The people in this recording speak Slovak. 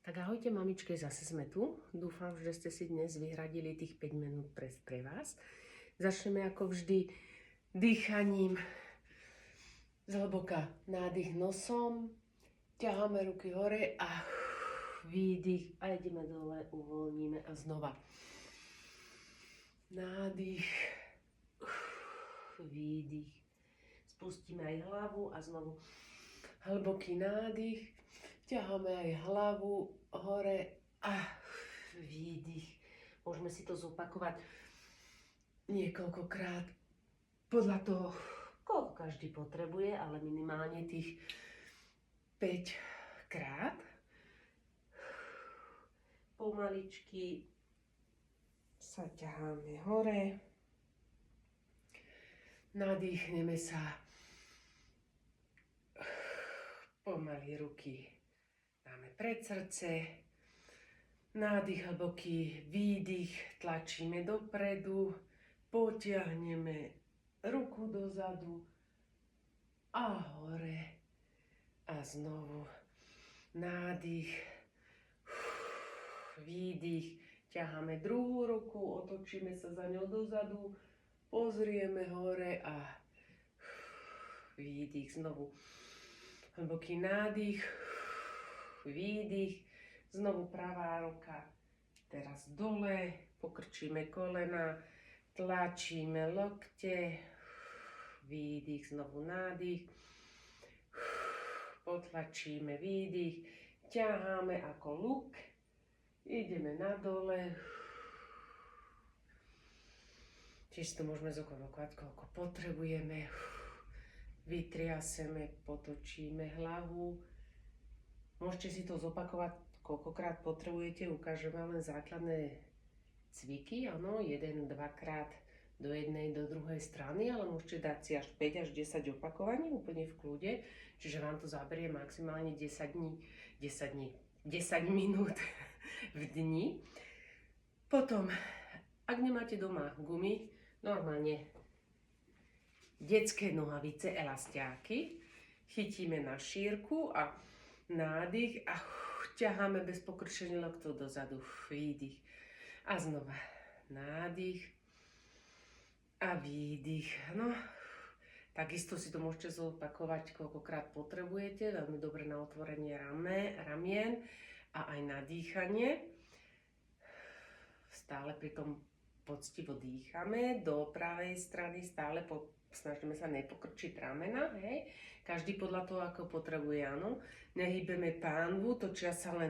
Tak ahojte mamičky, zase sme tu. Dúfam, že ste si dnes vyhradili tých 5 minút pre vás. Začneme ako vždy dýchaním. Zhlboka nádych nosom, ťaháme ruky hore a výdych a ideme dole, uvoľníme a znova. Nádych, výdych. Spustíme aj hlavu a znovu hlboký nádych. Ťaháme aj hlavu hore a výdych. Môžeme si to zopakovať niekoľkokrát podľa toho, koľko každý potrebuje, ale minimálne tých 5 krát. Pomaličky sa ťaháme hore. Nadýchneme sa. Pomaly ruky dáme pred srdce, nádych hlboký, výdych, tlačíme dopredu, potiahneme ruku dozadu a hore a znovu nádych, výdych, ťaháme druhú ruku, otočíme sa za ňou dozadu, pozrieme hore a výdych, znovu hlboký nádych, výdych, znovu pravá ruka, teraz dole, pokrčíme kolena, tlačíme lokte, výdych, znovu nádych, potlačíme výdych, ťaháme ako luk, ideme nadole, tiež to môžeme zopakovať, koľko potrebujeme, vytriaseme, potočíme hlavu. Môžete si to zopakovať, koľkokrát potrebujete, ukážem vám len základné cviky, áno, 1-2 krát do jednej, do druhej strany, ale môžete dať si až 5 až 10 opakovaní úplne v kľude, čiže vám to zaberie maximálne 10 minút v dni. Potom, ak nemáte doma gumy, normálne detské nohavice, elastiáky, chytíme na šírku a nádych a ťaháme bez pokrčenia loktov dozadu, výdych a znova nádych a výdych. No, takisto si to môžete zopakovať, koľkokrát potrebujete, veľmi dobre na otvorenie ramien a aj na dýchanie. Stále pri tom poctivo dýchame do pravej strany, stále snažíme sa nepokrčiť ramena, hej. Každý podľa toho, ako potrebuje, áno. Nehýbeme pánvu, točia sa len